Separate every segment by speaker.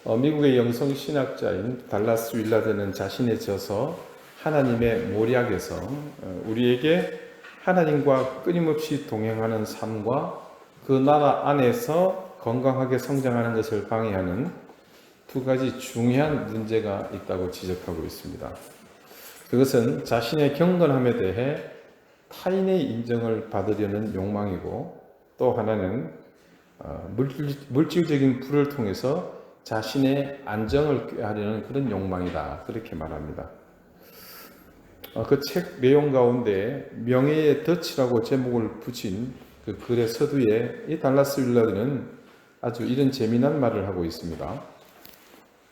Speaker 1: 미국의 영성 신학자인 달라스 윌라드는 자신의 저서 하나님의 모략에서 우리에게 하나님과 끊임없이 동행하는 삶과 그 나라 안에서 건강하게 성장하는 것을 방해하는 두 가지 중요한 문제가 있다고 지적하고 있습니다. 그것은 자신의 경건함에 대해 타인의 인정을 받으려는 욕망이고, 또 하나는 물질적인 부를 통해서 자신의 안정을 꾀하려는 그런 욕망이다, 그렇게 말합니다. 그 책 내용 가운데 명예의 덫이라고 제목을 붙인 그 글의 서두에 이 달라스 윌라드는 아주 이런 재미난 말을 하고 있습니다.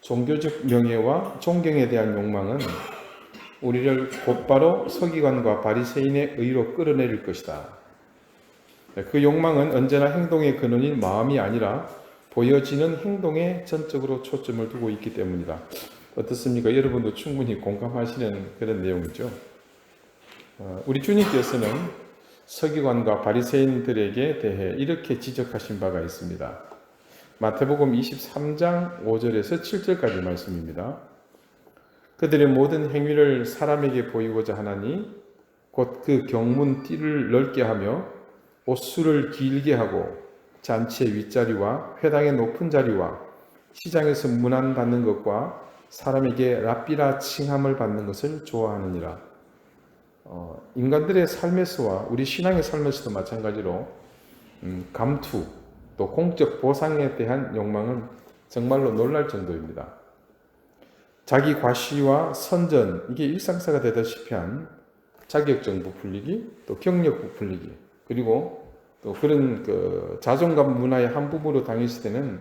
Speaker 1: 종교적 명예와 존경에 대한 욕망은 우리를 곧바로 서기관과 바리새인의 의로 끌어내릴 것이다. 그 욕망은 언제나 행동의 근원인 마음이 아니라 보여지는 행동에 전적으로 초점을 두고 있기 때문이다. 어떻습니까? 여러분도 충분히 공감하시는 그런 내용이죠. 우리 주님께서는 서기관과 바리새인들에게 대해 이렇게 지적하신 바가 있습니다. 마태복음 23장 5절에서 7절까지 말씀입니다. 그들의 모든 행위를 사람에게 보이고자 하나니 곧 그 경문 띠를 넓게 하며 옷수를 길게 하고 잔치의 윗자리와 회당의 높은 자리와 시장에서 문안받는 것과 사람에게 랍비라 칭함을 받는 것을 좋아하느니라. 인간들의 삶에서와 우리 신앙의 삶에서도 마찬가지로 감투 또 공적 보상에 대한 욕망은 정말로 놀랄 정도입니다. 자기 과시와 선전, 이게 일상사가 되다시피 한 자격증 부풀리기, 또 경력 부풀리기, 그리고 또 그런 자존감 문화의 한 부분으로 당했을 때는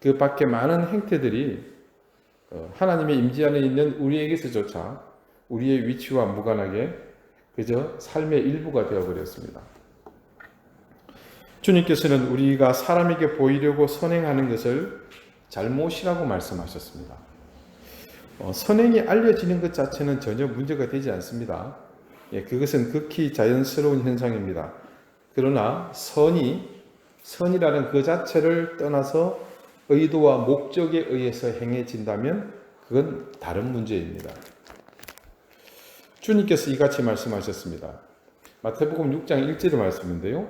Speaker 1: 그 밖에 많은 행태들이 하나님의 임재 안에 있는 우리에게서조차 우리의 위치와 무관하게 그저 삶의 일부가 되어버렸습니다. 주님께서는 우리가 사람에게 보이려고 선행하는 것을 잘못이라고 말씀하셨습니다. 선행이 알려지는 것 자체는 전혀 문제가 되지 않습니다. 그것은 극히 자연스러운 현상입니다. 그러나 선이라는 그 자체를 떠나서 의도와 목적에 의해서 행해진다면 그건 다른 문제입니다. 주님께서 이같이 말씀하셨습니다. 마태복음 6장 1절의 말씀인데요.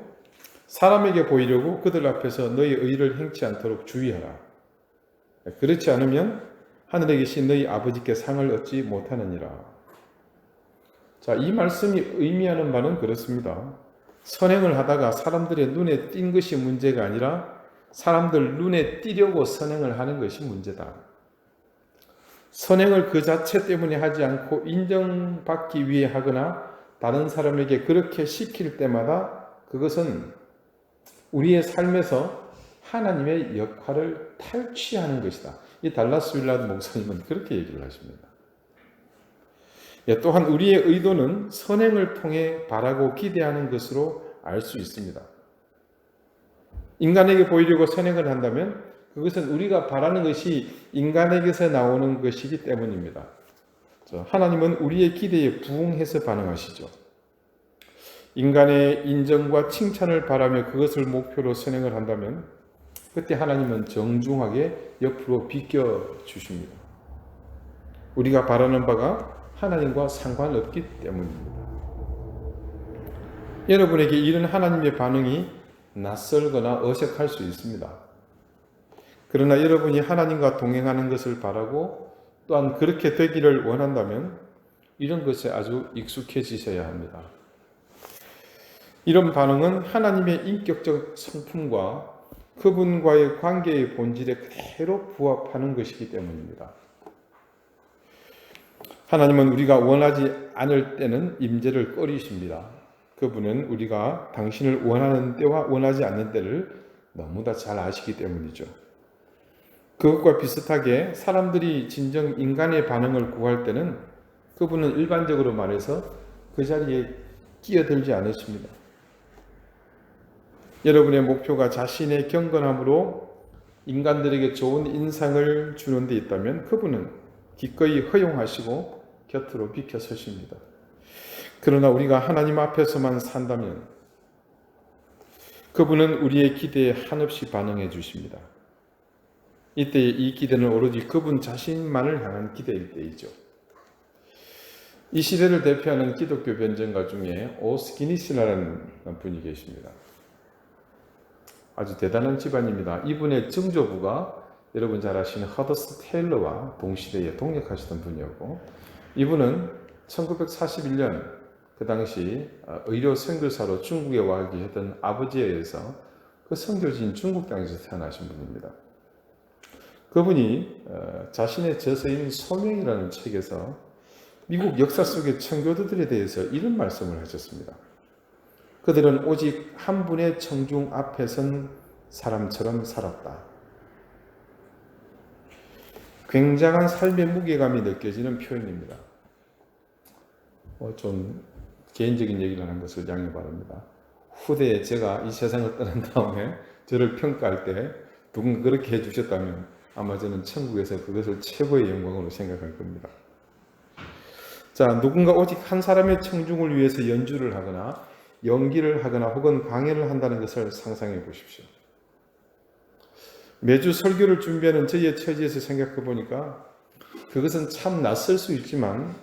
Speaker 1: 사람에게 보이려고 그들 앞에서 너희 의를 행치 않도록 주의하라. 그렇지 않으면 하늘에 계신 너희 아버지께 상을 얻지 못하느니라. 자, 이 말씀이 의미하는 바는 그렇습니다. 선행을 하다가 사람들의 눈에 띈 것이 문제가 아니라 사람들 눈에 띄려고 선행을 하는 것이 문제다. 선행을 그 자체 때문에 하지 않고 인정받기 위해 하거나 다른 사람에게 그렇게 시킬 때마다 그것은 우리의 삶에서 하나님의 역할을 탈취하는 것이다. 이 달라스 윌라드 목사님은 그렇게 얘기를 하십니다. 또한 우리의 의도는 선행을 통해 바라고 기대하는 것으로 알 수 있습니다. 인간에게 보이려고 선행을 한다면 그것은 우리가 바라는 것이 인간에게서 나오는 것이기 때문입니다. 하나님은 우리의 기대에 부응해서 반응하시죠. 인간의 인정과 칭찬을 바라며 그것을 목표로 선행을 한다면 그때 하나님은 정중하게 옆으로 비껴주십니다. 우리가 바라는 바가 하나님과 상관없기 때문입니다. 여러분에게 이런 하나님의 반응이 낯설거나 어색할 수 있습니다. 그러나 여러분이 하나님과 동행하는 것을 바라고 또한 그렇게 되기를 원한다면 이런 것에 아주 익숙해지셔야 합니다. 이런 반응은 하나님의 인격적 성품과 그분과의 관계의 본질에 그대로 부합하는 것이기 때문입니다. 하나님은 우리가 원하지 않을 때는 임재를 꺼리십니다. 그분은 우리가 당신을 원하는 때와 원하지 않는 때를 너무나 잘 아시기 때문이죠. 그것과 비슷하게 사람들이 진정 인간의 반응을 구할 때는 그분은 일반적으로 말해서 그 자리에 끼어들지 않으십니다. 여러분의 목표가 자신의 경건함으로 인간들에게 좋은 인상을 주는 데 있다면 그분은 기꺼이 허용하시고 곁으로 비켜서십니다. 그러나 우리가 하나님 앞에서만 산다면 그분은 우리의 기대에 한없이 반응해 주십니다. 이때 이 기대는 오로지 그분 자신만을 향한 기대일 때이죠. 이 시대를 대표하는 기독교 변증가 중에 오스기니스라는 분이 계십니다. 아주 대단한 집안입니다. 이분의 증조부가 여러분 잘 아시는 허더스 테일러와 동시대에 동역하시던 분이었고, 이분은 1941년 그 당시 의료 선교사로 중국에 와 계셨던 아버지에 의해서 그 선교지인 중국 땅에서 태어나신 분입니다. 그분이 자신의 저서인 소명이라는 책에서 미국 역사 속의 청교도들에 대해서 이런 말씀을 하셨습니다. 그들은 오직 한 분의 청중 앞에 선 사람처럼 살았다. 굉장한 삶의 무게감이 느껴지는 표현입니다. 좀 개인적인 얘기를 하는 것을 양해 바랍니다. 후대에 제가 이 세상을 떠난 다음에 저를 평가할 때 누군가 그렇게 해주셨다면 아마 저는 천국에서 그것을 최고의 영광으로 생각할 겁니다. 자, 누군가 오직 한 사람의 청중을 위해서 연주를 하거나 연기를 하거나 혹은 강연을 한다는 것을 상상해 보십시오. 매주 설교를 준비하는 저희의 처지에서 생각해 보니까 그것은 참 낯설 수 있지만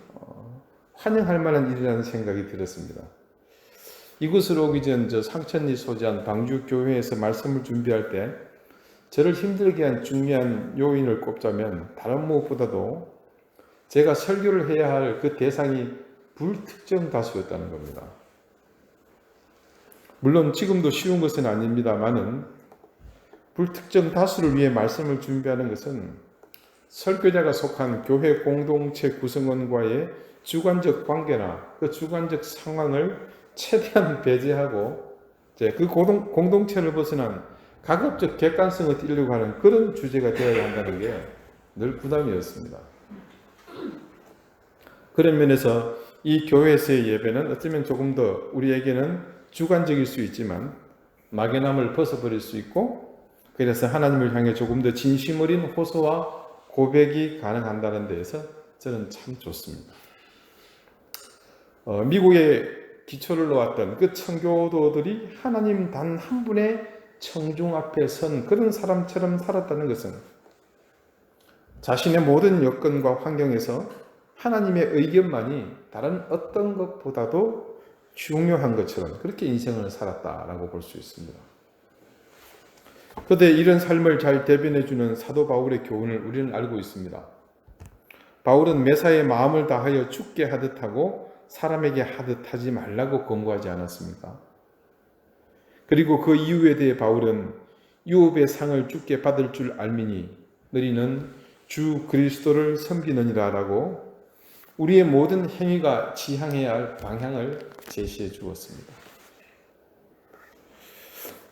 Speaker 1: 환영할 만한 일이라는 생각이 들었습니다. 이곳으로 오기 전 저 상천리 소재한 방주교회에서 말씀을 준비할 때 저를 힘들게 한 중요한 요인을 꼽자면 다른 무엇보다도 제가 설교를 해야 할 그 대상이 불특정 다수였다는 겁니다. 물론 지금도 쉬운 것은 아닙니다만은 불특정 다수를 위해 말씀을 준비하는 것은 설교자가 속한 교회 공동체 구성원과의 주관적 관계나 그 주관적 상황을 최대한 배제하고 그 공동체를 벗어난 가급적 객관성을 띠려고 하는 그런 주제가 되어야 한다는 게 늘 부담이었습니다. 그런 면에서 이 교회에서의 예배는 어쩌면 조금 더 우리에게는 주관적일 수 있지만 막연함을 벗어버릴 수 있고, 그래서 하나님을 향해 조금 더 진심 어린 호소와 고백이 가능한다는 데에서 저는 참 좋습니다. 미국에 기초를 놓았던 그 청교도들이 하나님 단 한 분의 청중 앞에 선 그런 사람처럼 살았다는 것은 자신의 모든 여건과 환경에서 하나님의 의견만이 다른 어떤 것보다도 중요한 것처럼 그렇게 인생을 살았다라고 볼 수 있습니다. 그런데 이런 삶을 잘 대변해주는 사도 바울의 교훈을 우리는 알고 있습니다. 바울은 매사에 마음을 다하여 죽게 하듯 하고 사람에게 하듯 하지 말라고 권고하지 않았습니까? 그리고 그 이유에 대해 바울은 유업의 상을 주께 받을 줄 알미니 너희는 주 그리스도를 섬기느니라 라고 우리의 모든 행위가 지향해야 할 방향을 제시해 주었습니다.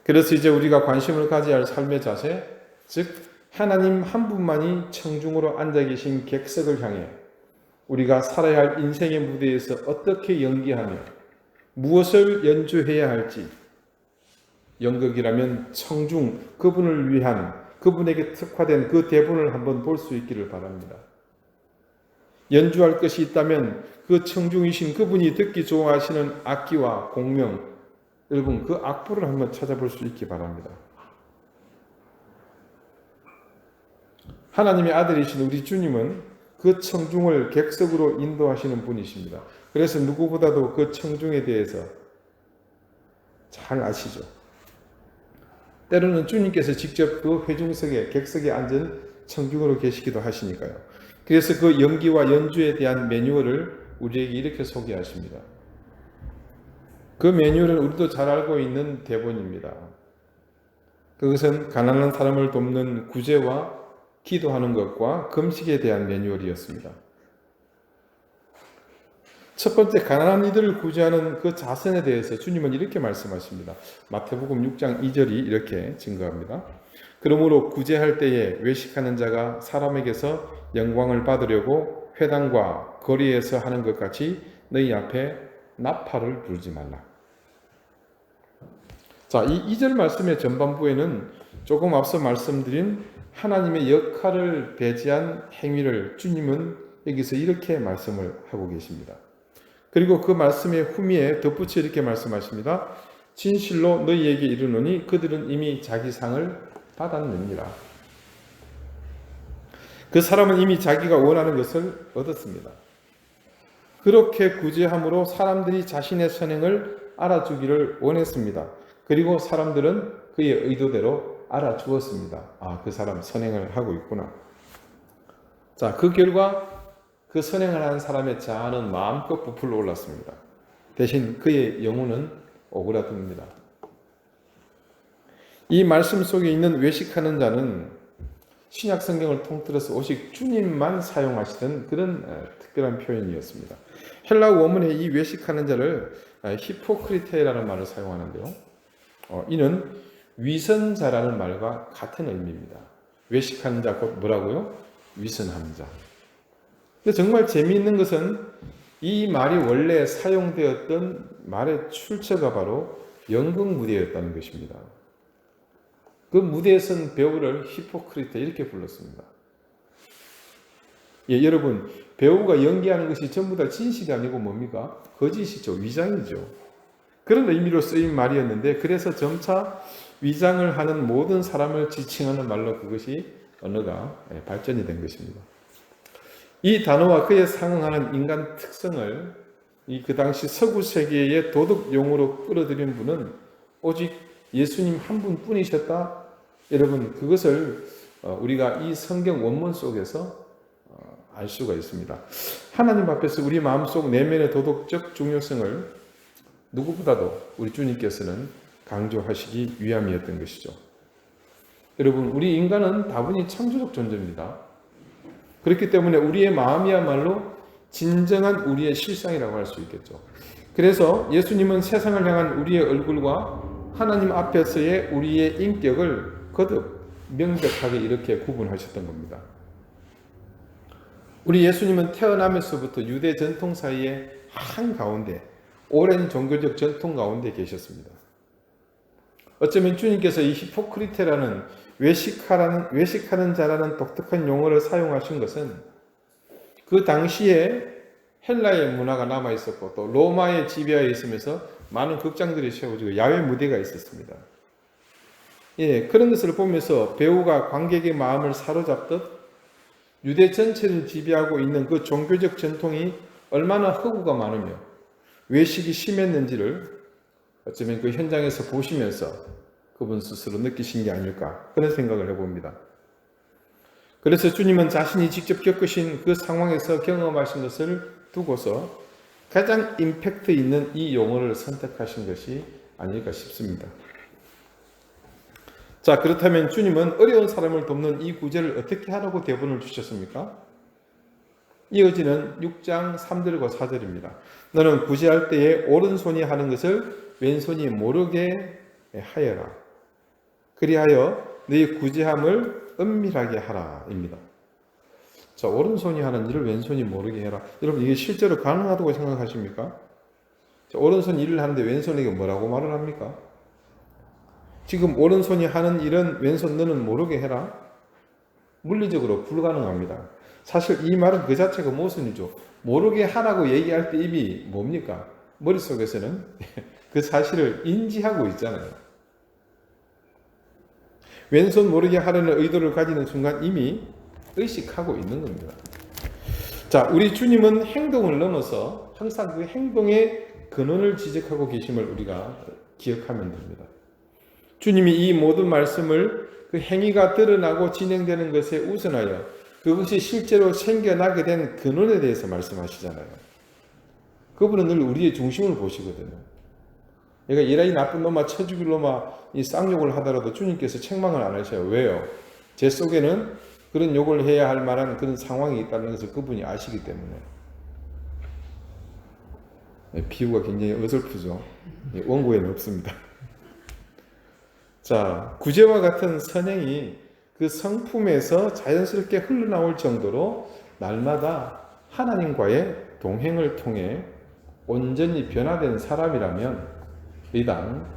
Speaker 1: 그래서 이제 우리가 관심을 가져야 할 삶의 자세, 즉 하나님 한 분만이 청중으로 앉아 계신 객석을 향해 우리가 살아야 할 인생의 무대에서 어떻게 연기하며 무엇을 연주해야 할지, 연극이라면 청중, 그분을 위한, 그분에게 특화된 그 대본을 한번 볼 수 있기를 바랍니다. 연주할 것이 있다면 그 청중이신 그분이 듣기 좋아하시는 악기와 공명, 여러분 그 악보를 한번 찾아볼 수 있기 바랍니다. 하나님의 아들이신 우리 주님은 그 청중을 객석으로 인도하시는 분이십니다. 그래서 누구보다도 그 청중에 대해서 잘 아시죠. 때로는 주님께서 직접 그 회중석에 객석에 앉은 청중으로 계시기도 하시니까요. 그래서 그 연기와 연주에 대한 매뉴얼을 우리에게 이렇게 소개하십니다. 그 매뉴얼은 우리도 잘 알고 있는 대본입니다. 그것은 가난한 사람을 돕는 구제와 기도하는 것과 금식에 대한 매뉴얼이었습니다. 첫 번째, 가난한 이들을 구제하는 그 자선에 대해서 주님은 이렇게 말씀하십니다. 마태복음 6장 2절이 이렇게 증거합니다. 그러므로 구제할 때에 외식하는 자가 사람에게서 영광을 받으려고 회당과 거리에서 하는 것 같이 너희 앞에 나팔을 불지 말라. 자, 이 2절 말씀의 전반부에는 조금 앞서 말씀드린 하나님의 역할을 배제한 행위를 주님은 여기서 이렇게 말씀을 하고 계십니다. 그리고 그 말씀의 후미에 덧붙여 이렇게 말씀하십니다. 진실로 너희에게 이르노니 그들은 이미 자기 상을 받았느니라. 그 사람은 이미 자기가 원하는 것을 얻었습니다. 그렇게 구제함으로 사람들이 자신의 선행을 알아주기를 원했습니다. 그리고 사람들은 그의 의도대로 알아주었습니다. 아, 그 사람 선행을 하고 있구나. 자, 그 결과 그 선행을 한 사람의 자아는 마음껏 부풀어 올랐습니다. 대신 그의 영혼은 오그라듭니다. 이 말씀 속에 있는 외식하는 자는 신약 성경을 통틀어서 오직 주님만 사용하시던 그런 특별한 표현이었습니다. 헬라 원문에 이 외식하는 자를 히포크리테라는 말을 사용하는데요. 이는 위선자라는 말과 같은 의미입니다. 외식하는 자 곧 뭐라고요? 위선하는 자. 근데 정말 재미있는 것은 이 말이 원래 사용되었던 말의 출처가 바로 연극 무대였다는 것입니다. 그 무대에 선 배우를 히포크리테 이렇게 불렀습니다. 예, 여러분, 배우가 연기하는 것이 전부 다 진실이 아니고 뭡니까? 거짓이죠. 위장이죠. 그런 의미로 쓰인 말이었는데, 그래서 점차 위장을 하는 모든 사람을 지칭하는 말로 그것이 언어가 발전이 된 것입니다. 이 단어와 그에 상응하는 인간 특성을 그 당시 서구 세계의 도덕 용어로 끌어들인 분은 오직 예수님 한 분뿐이셨다. 여러분, 그것을 우리가 이 성경 원문 속에서 알 수가 있습니다. 하나님 앞에서 우리 마음속 내면의 도덕적 중요성을 누구보다도 우리 주님께서는 강조하시기 위함이었던 것이죠. 여러분, 우리 인간은 다분히 창조적 존재입니다. 그렇기 때문에 우리의 마음이야말로 진정한 우리의 실상이라고 할 수 있겠죠. 그래서 예수님은 세상을 향한 우리의 얼굴과 하나님 앞에서의 우리의 인격을 거듭 명백하게 이렇게 구분하셨던 겁니다. 우리 예수님은 태어나면서부터 유대 전통 사이에 한가운데 오랜 종교적 전통 가운데 계셨습니다. 어쩌면 주님께서 이 히포크리테라는 외식하는 자라는 독특한 용어를 사용하신 것은 그 당시에 헬라의 문화가 남아 있었고 또 로마의 지배하에 있으면서 많은 극장들이 세워지고 야외 무대가 있었습니다. 예, 그런 것을 보면서 배우가 관객의 마음을 사로잡듯 유대 전체를 지배하고 있는 그 종교적 전통이 얼마나 허구가 많으며 외식이 심했는지를 어쩌면 그 현장에서 보시면서 그분 스스로 느끼신 게 아닐까 그런 생각을 해봅니다. 그래서 주님은 자신이 직접 겪으신 그 상황에서 경험하신 것을 두고서 가장 임팩트 있는 이 용어를 선택하신 것이 아닐까 싶습니다. 자, 그렇다면 주님은 어려운 사람을 돕는 이 구제를 어떻게 하라고 대본을 주셨습니까? 이어지는 6장 3절과 4절입니다. 너는 구제할 때에 오른손이 하는 것을 왼손이 모르게 하여라. 그리하여 너희 구제함을 은밀하게 하라 입니다. 자, 오른손이 하는 일을 왼손이 모르게 해라. 여러분, 이게 실제로 가능하다고 생각하십니까? 자, 오른손 일을 하는데 왼손에게 뭐라고 말을 합니까? 지금 오른손이 하는 일은 왼손 너는 모르게 해라. 물리적으로 불가능합니다. 사실 이 말은 그 자체가 모순이죠. 모르게 하라고 얘기할 때 입이 뭡니까? 머릿속에서는 그 사실을 인지하고 있잖아요. 왼손 모르게 하려는 의도를 가지는 순간 이미 의식하고 있는 겁니다. 자, 우리 주님은 행동을 넘어서 항상 그 행동의 근원을 지적하고 계심을 우리가 기억하면 됩니다. 주님이 이 모든 말씀을 그 행위가 드러나고 진행되는 것에 우선하여 그것이 실제로 생겨나게 된 근원에 대해서 말씀하시잖아요. 그분은 늘 우리의 중심을 보시거든요. 얘가 이라이 나쁜 놈아 쳐 죽일 놈아 이 쌍욕을 하더라도 주님께서 책망을 안 하셔요. 왜요? 제 속에는 그런 욕을 해야 할 만한 그런 상황이 있다는 것을 그분이 아시기 때문에. 비유가 굉장히 어설프죠. 원고에는 없습니다. 자, 구제와 같은 선행이 그 성품에서 자연스럽게 흘러나올 정도로 날마다 하나님과의 동행을 통해 온전히 변화된 사람이라면 이당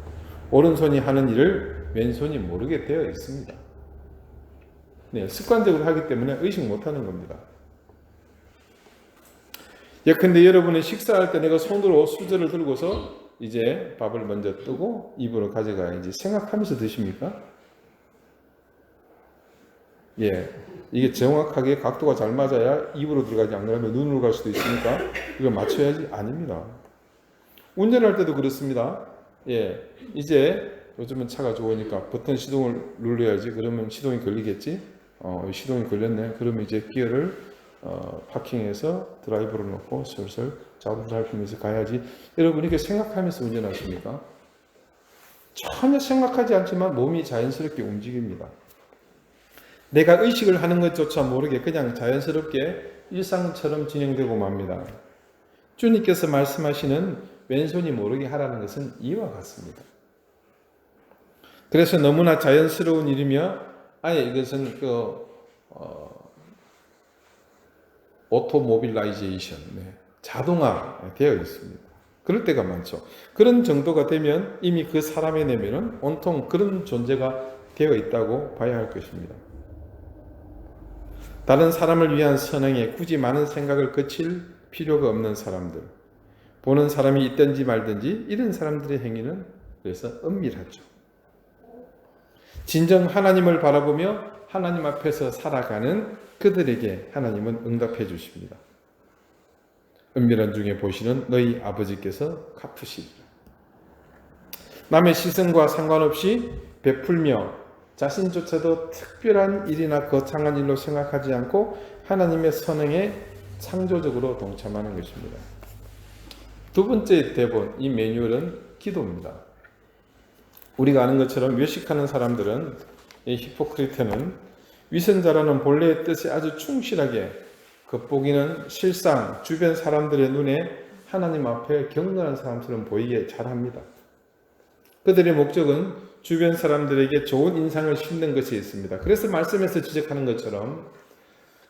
Speaker 1: 오른손이 하는 일을 왼손이 모르게 되어 있습니다. 네, 습관적으로 하기 때문에 의식 못하는 겁니다. 예컨대 여러분이 식사할 때 내가 손으로 수저를 들고서 이제 밥을 먼저 뜨고 입으로 가져가야지 생각하면서 드십니까? 예, 이게 정확하게 각도가 잘 맞아야 입으로 들어가지, 안 그러면 눈으로 갈 수도 있으니까 이걸 맞춰야지. 아닙니다. 운전할 때도 그렇습니다. 예, 이제 요즘은 차가 좋으니까 버튼 시동을 눌러야지. 그러면 시동이 걸리겠지. 시동이 걸렸네. 그러면 이제 기어를 파킹해서 드라이브로 놓고 슬슬 자동차 살피면서 가야지. 여러분 이렇게 생각하면서 운전하십니까? 전혀 생각하지 않지만 몸이 자연스럽게 움직입니다. 내가 의식을 하는 것조차 모르게 그냥 자연스럽게 일상처럼 진행되고 맙니다. 주님께서 말씀하시는 왼손이 모르게 하라는 것은 이와 같습니다. 그래서 너무나 자연스러운 일이며 아예 이것은 오토모빌라이제이션, 자동화 되어 있습니다. 그럴 때가 많죠. 그런 정도가 되면 이미 그 사람의 내면은 온통 그런 존재가 되어 있다고 봐야 할 것입니다. 다른 사람을 위한 선행에 굳이 많은 생각을 거칠 필요가 없는 사람들, 보는 사람이 있든지 말든지 이런 사람들의 행위는 그래서 은밀하죠. 진정 하나님을 바라보며 하나님 앞에서 살아가는 그들에게 하나님은 응답해 주십니다. 은밀한 중에 보시는 너희 아버지께서 갚으시리라. 남의 시선과 상관없이 베풀며 자신조차도 특별한 일이나 거창한 일로 생각하지 않고 하나님의 선행에 창조적으로 동참하는 것입니다. 두 번째 대본, 이 매뉴얼은 기도입니다. 우리가 아는 것처럼 외식하는 사람들은, 이 히포크리트는 위선자라는 본래의 뜻에 아주 충실하게 겉보기는 실상 주변 사람들의 눈에 하나님 앞에 경건한 사람처럼 보이게 잘합니다. 그들의 목적은 주변 사람들에게 좋은 인상을 심는 것이 있습니다. 그래서 말씀에서 지적하는 것처럼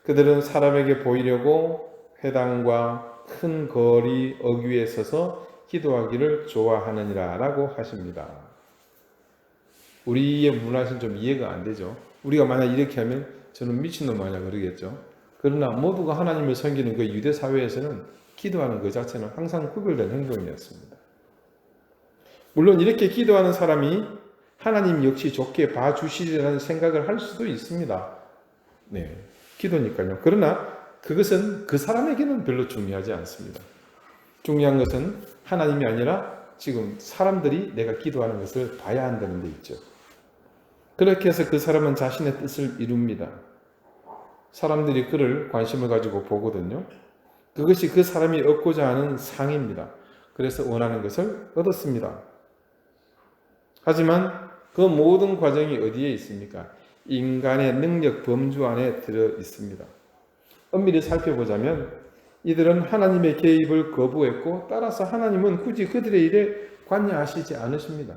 Speaker 1: 그들은 사람에게 보이려고 회당과 큰 거리 어귀에 서서 기도하기를 좋아하느니라 라고 하십니다. 우리의 문화에서는 좀 이해가 안 되죠. 우리가 만약 이렇게 하면 저는 미친놈 아니야 그러겠죠. 그러나 모두가 하나님을 섬기는 그 유대 사회에서는 기도하는 그 자체는 항상 구별된 행동이었습니다. 물론 이렇게 기도하는 사람이 하나님 역시 좋게 봐주시리라는 생각을 할 수도 있습니다. 기도니까요. 그러나 그것은 그 사람에게는 별로 중요하지 않습니다. 중요한 것은 하나님이 아니라 지금 사람들이 내가 기도하는 것을 봐야 한다는 데 있죠. 그렇게 해서 그 사람은 자신의 뜻을 이룹니다. 사람들이 그를 관심을 가지고 보거든요. 그것이 그 사람이 얻고자 하는 상입니다. 그래서 원하는 것을 얻었습니다. 하지만 그 모든 과정이 어디에 있습니까? 인간의 능력 범주 안에 들어 있습니다. 엄밀히 살펴보자면 이들은 하나님의 개입을 거부했고 따라서 하나님은 굳이 그들의 일에 관여하시지 않으십니다.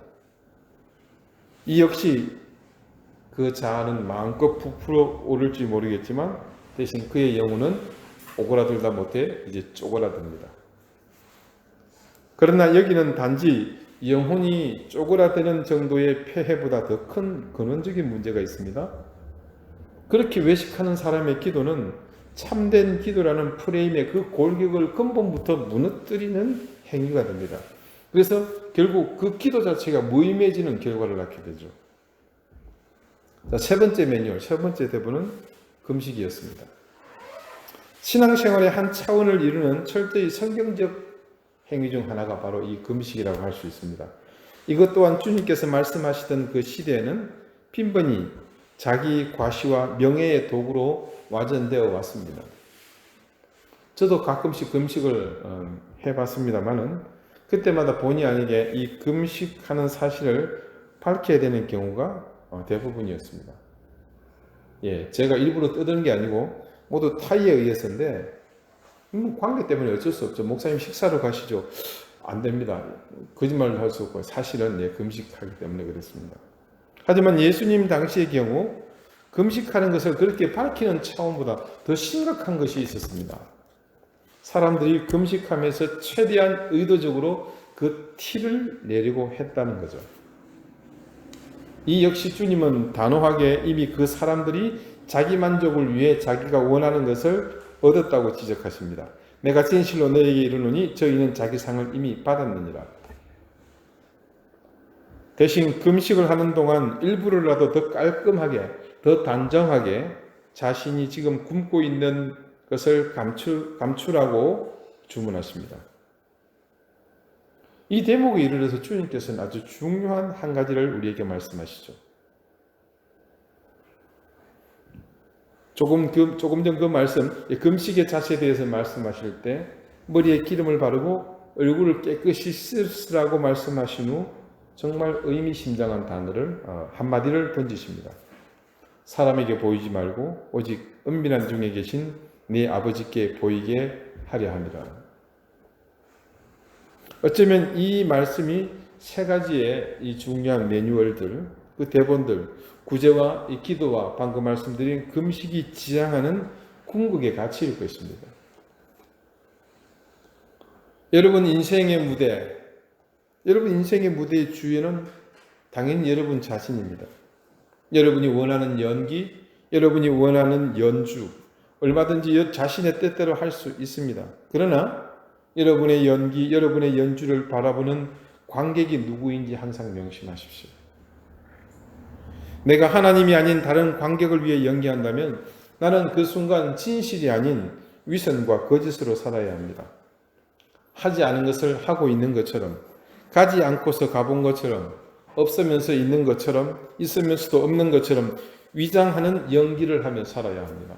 Speaker 1: 이 역시 그 자아는 마음껏 부풀어 오를지 모르겠지만 대신 그의 영혼은 오그라들다 못해 이제 쪼그라듭니다. 그러나 여기는 단지 영혼이 쪼그라드는 정도의 폐해보다 더 큰 근원적인 문제가 있습니다. 그렇게 외식하는 사람의 기도는 참된 기도라는 프레임의 그 골격을 근본부터 무너뜨리는 행위가 됩니다. 그래서 결국 그 기도 자체가 무의미해지는 결과를 낳게 되죠. 자, 세 번째 매뉴얼, 세 번째 대본은 금식이었습니다. 신앙생활의 한 차원을 이루는 철저히 성경적 행위 중 하나가 바로 이 금식이라고 할 수 있습니다. 이것 또한 주님께서 말씀하시던 그 시대에는 빈번히 자기 과시와 명예의 도구로 와전되어 왔습니다. 저도 가끔씩 금식을 해봤습니다만은 그때마다 본의 아니게 이 금식하는 사실을 밝혀야 되는 경우가 대부분이었습니다. 제가 일부러 떠드는 게 아니고 모두 타의에 의해서인데 관계 때문에 어쩔 수 없죠. 목사님 식사로 가시죠. 안 됩니다. 거짓말을 할 수 없고 사실은 금식하기 때문에 그렇습니다. 하지만 예수님 당시의 경우 금식하는 것을 그렇게 밝히는 차원보다 더 심각한 것이 있었습니다. 사람들이 금식하면서 최대한 의도적으로 그 티를 내려고 했다는 거죠. 이 역시 주님은 단호하게 이미 그 사람들이 자기 만족을 위해 자기가 원하는 것을 얻었다고 지적하십니다. 내가 진실로 너에게 이르노니 저희는 자기 상을 이미 받았느니라. 대신 금식을 하는 동안 일부러라도 더 깔끔하게, 더 단정하게 자신이 지금 굶고 있는 것을 감추라고 주문하십니다. 이 대목에 이르러서 주님께서는 아주 중요한 한 가지를 우리에게 말씀하시죠. 조금 전 그 말씀, 금식의 자세에 대해서 말씀하실 때 머리에 기름을 바르고 얼굴을 깨끗이 씻으라고 말씀하신 후 정말 의미심장한 단어를 한마디를 던지십니다. 사람에게 보이지 말고 오직 은밀한 중에 계신 네 아버지께 보이게 하려 함이라. 어쩌면 이 말씀이 세 가지의 이 중요한 매뉴얼들, 그 대본들, 구제와 이 기도와 방금 말씀드린 금식이 지향하는 궁극의 가치일 것입니다. 여러분 인생의 무대의 주인은 당연히 여러분 자신입니다. 여러분이 원하는 연기, 여러분이 원하는 연주, 얼마든지 자신의 뜻대로 할 수 있습니다. 그러나 여러분의 연기, 여러분의 연주를 바라보는 관객이 누구인지 항상 명심하십시오. 내가 하나님이 아닌 다른 관객을 위해 연기한다면 나는 그 순간 진실이 아닌 위선과 거짓으로 살아야 합니다. 하지 않은 것을 하고 있는 것처럼, 가지 않고서 가본 것처럼, 없으면서 있는 것처럼, 있으면서도 없는 것처럼 위장하는 연기를 하며 살아야 합니다.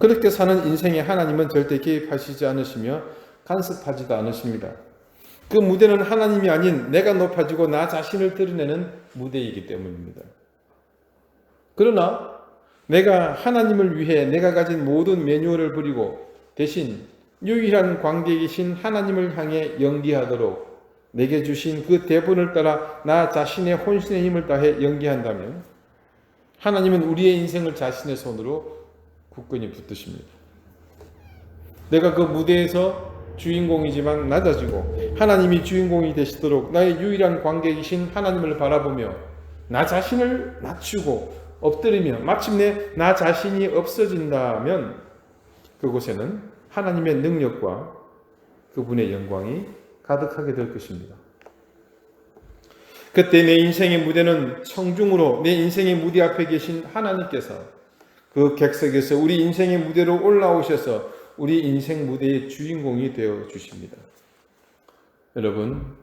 Speaker 1: 그렇게 사는 인생에 하나님은 절대 개입하시지 않으시며 간섭하지도 않으십니다. 그 무대는 하나님이 아닌 내가 높아지고 나 자신을 드러내는 무대이기 때문입니다. 그러나 내가 하나님을 위해 내가 가진 모든 매뉴얼을 버리고 대신 유일한 관객이신 하나님을 향해 연기하도록 내게 주신 그 대본을 따라 나 자신의 혼신의 힘을 다해 연기한다면 하나님은 우리의 인생을 자신의 손으로 굳건히 붙드십니다. 내가 그 무대에서 주인공이지만 낮아지고 하나님이 주인공이 되시도록 나의 유일한 관객이신 하나님을 바라보며 나 자신을 낮추고 엎드리며 마침내 나 자신이 없어진다면 그곳에는 하나님의 능력과 그분의 영광이 가득하게 될 것입니다. 그때 내 인생의 무대는 청중으로 내 인생의 무대 앞에 계신 하나님께서 그 객석에서 우리 인생의 무대로 올라오셔서 우리 인생 무대의 주인공이 되어 주십니다. 여러분,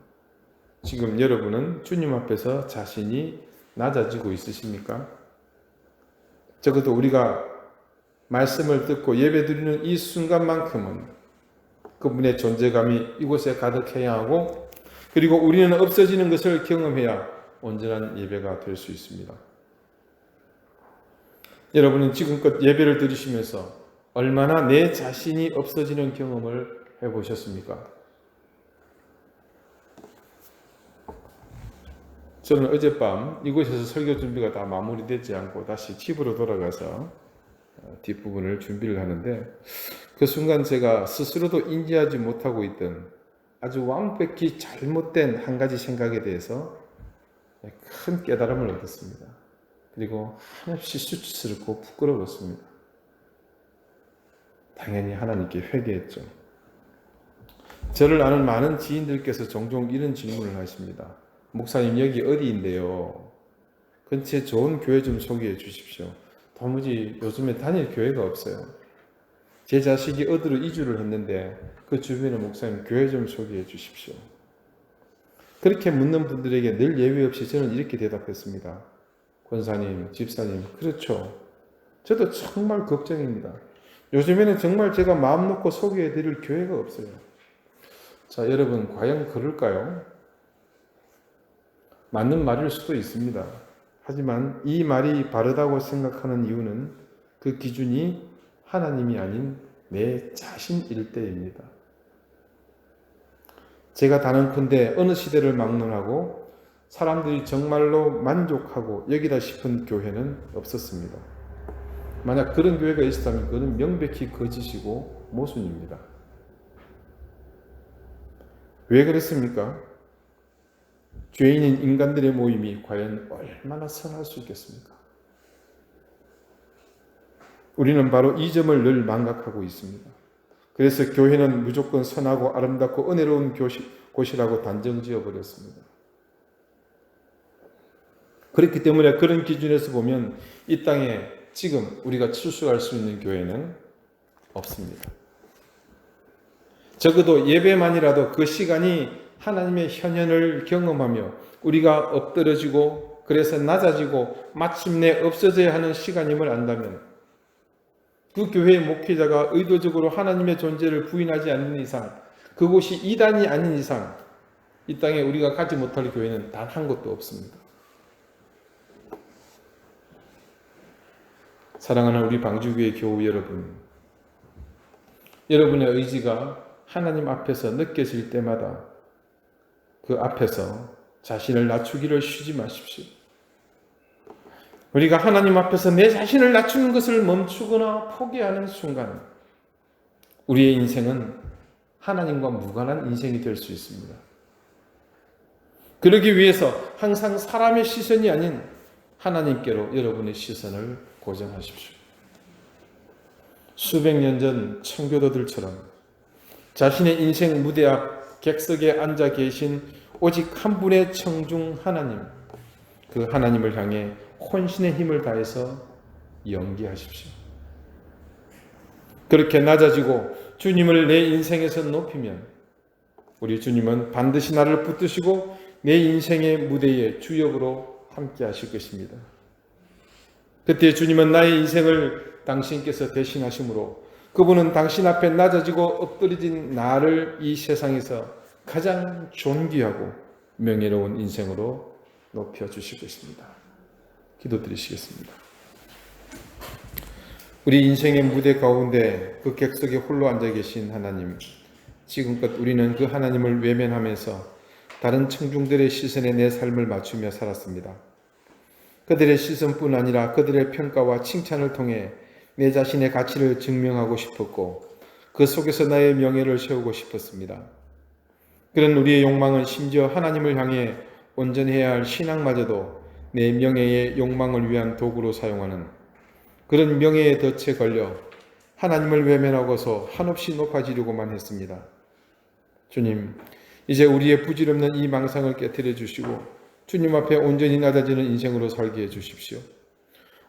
Speaker 1: 지금 여러분은 주님 앞에서 자신이 낮아지고 있으십니까? 적어도 우리가 말씀을 듣고 예배드리는 이 순간만큼은 그분의 존재감이 이곳에 가득해야 하고 그리고 우리는 없어지는 것을 경험해야 온전한 예배가 될 수 있습니다. 여러분은 지금껏 예배를 드리시면서 얼마나 내 자신이 없어지는 경험을 해보셨습니까? 저는 어젯밤 이곳에서 설교 준비가 다 마무리되지 않고 다시 집으로 돌아가서 뒷부분을 준비를 하는데 그 순간 제가 스스로도 인지하지 못하고 있던 아주 완벽히 잘못된 한 가지 생각에 대해서 큰 깨달음을 얻었습니다. 그리고 한없이 수치스럽고 부끄러웠습니다. 당연히 하나님께 회개했죠. 저를 아는 많은 지인들께서 종종 이런 질문을 하십니다. 목사님 여기 어디인데요? 근처에 좋은 교회 좀 소개해 주십시오. 도무지 요즘에 다닐 교회가 없어요. 제 자식이 어디로 이주를 했는데 그 주변에 목사님 교회 좀 소개해 주십시오. 그렇게 묻는 분들에게 늘 예외 없이 저는 이렇게 대답했습니다. 권사님, 집사님, 그렇죠. 저도 정말 걱정입니다. 요즘에는 정말 제가 마음 놓고 소개해 드릴 교회가 없어요. 자, 여러분, 과연 그럴까요? 맞는 말일 수도 있습니다. 하지만 이 말이 바르다고 생각하는 이유는 그 기준이 하나님이 아닌 내 자신일 때입니다. 제가 단언컨대 어느 시대를 막론하고 사람들이 정말로 만족하고 여기다 싶은 교회는 없었습니다. 만약 그런 교회가 있었다면 그것은 명백히 거짓이고 모순입니다. 왜 그랬습니까? 죄인인 인간들의 모임이 과연 얼마나 선할 수 있겠습니까? 우리는 바로 이 점을 늘 망각하고 있습니다. 그래서 교회는 무조건 선하고 아름답고 은혜로운 곳이라고 단정 지어버렸습니다. 그렇기 때문에 그런 기준에서 보면 이 땅에 지금 우리가 출석할 수 있는 교회는 없습니다. 적어도 예배만이라도 그 시간이 하나님의 현현을 경험하며 우리가 엎드러지고 그래서 낮아지고 마침내 없어져야 하는 시간임을 안다면 그 교회의 목회자가 의도적으로 하나님의 존재를 부인하지 않는 이상, 그곳이 이단이 아닌 이상 이 땅에 우리가 가지 못할 교회는 단 한 곳도 없습니다. 사랑하는 우리 방주교회 교우 여러분, 여러분의 의지가 하나님 앞에서 느껴질 때마다 그 앞에서 자신을 낮추기를 쉬지 마십시오. 우리가 하나님 앞에서 내 자신을 낮추는 것을 멈추거나 포기하는 순간 우리의 인생은 하나님과 무관한 인생이 될 수 있습니다. 그러기 위해서 항상 사람의 시선이 아닌 하나님께로 여러분의 시선을 고정하십시오. 수백 년 전 청교도들처럼 자신의 인생 무대 앞 객석에 앉아 계신 오직 한 분의 청중 하나님, 그 하나님을 향해 혼신의 힘을 다해서 연기하십시오. 그렇게 낮아지고 주님을 내 인생에서 높이면 우리 주님은 반드시 나를 붙드시고 내 인생의 무대에 주역으로 함께 하실 것입니다. 그때 주님은 나의 인생을 당신께서 대신하심으로 그분은 당신 앞에 낮아지고 엎드려진 나를 이 세상에서 가장 존귀하고 명예로운 인생으로 높여주실 것입니다. 기도드리시겠습니다. 우리 인생의 무대 가운데 그 객석에 홀로 앉아 계신 하나님, 지금껏 우리는 그 하나님을 외면하면서 다른 청중들의 시선에 내 삶을 맞추며 살았습니다. 그들의 시선뿐 아니라 그들의 평가와 칭찬을 통해 내 자신의 가치를 증명하고 싶었고 그 속에서 나의 명예를 세우고 싶었습니다. 그런 우리의 욕망은 심지어 하나님을 향해 온전해야 할 신앙마저도 내 명예의 욕망을 위한 도구로 사용하는 그런 명예의 덫에 걸려 하나님을 외면하고서 한없이 높아지려고만 했습니다. 주님, 이제 우리의 부질없는 이 망상을 깨트려 주시고 주님 앞에 온전히 낮아지는 인생으로 살게 해 주십시오.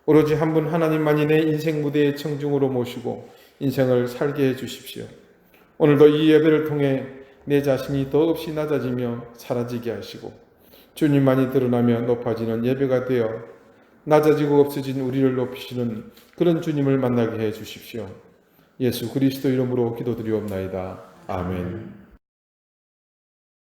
Speaker 1: 오로지 한 분 하나님만이 내 인생 무대의 청중으로 모시고 인생을 살게 해 주십시오. 오늘도 이 예배를 통해 내 자신이 더없이 낮아지며 사라지게 하시고 주님만이 드러나며 높아지는 예배가 되어 낮아지고 없어진 우리를 높이시는 그런 주님을 만나게 해 주십시오. 예수 그리스도 이름으로 기도드리옵나이다. 아멘.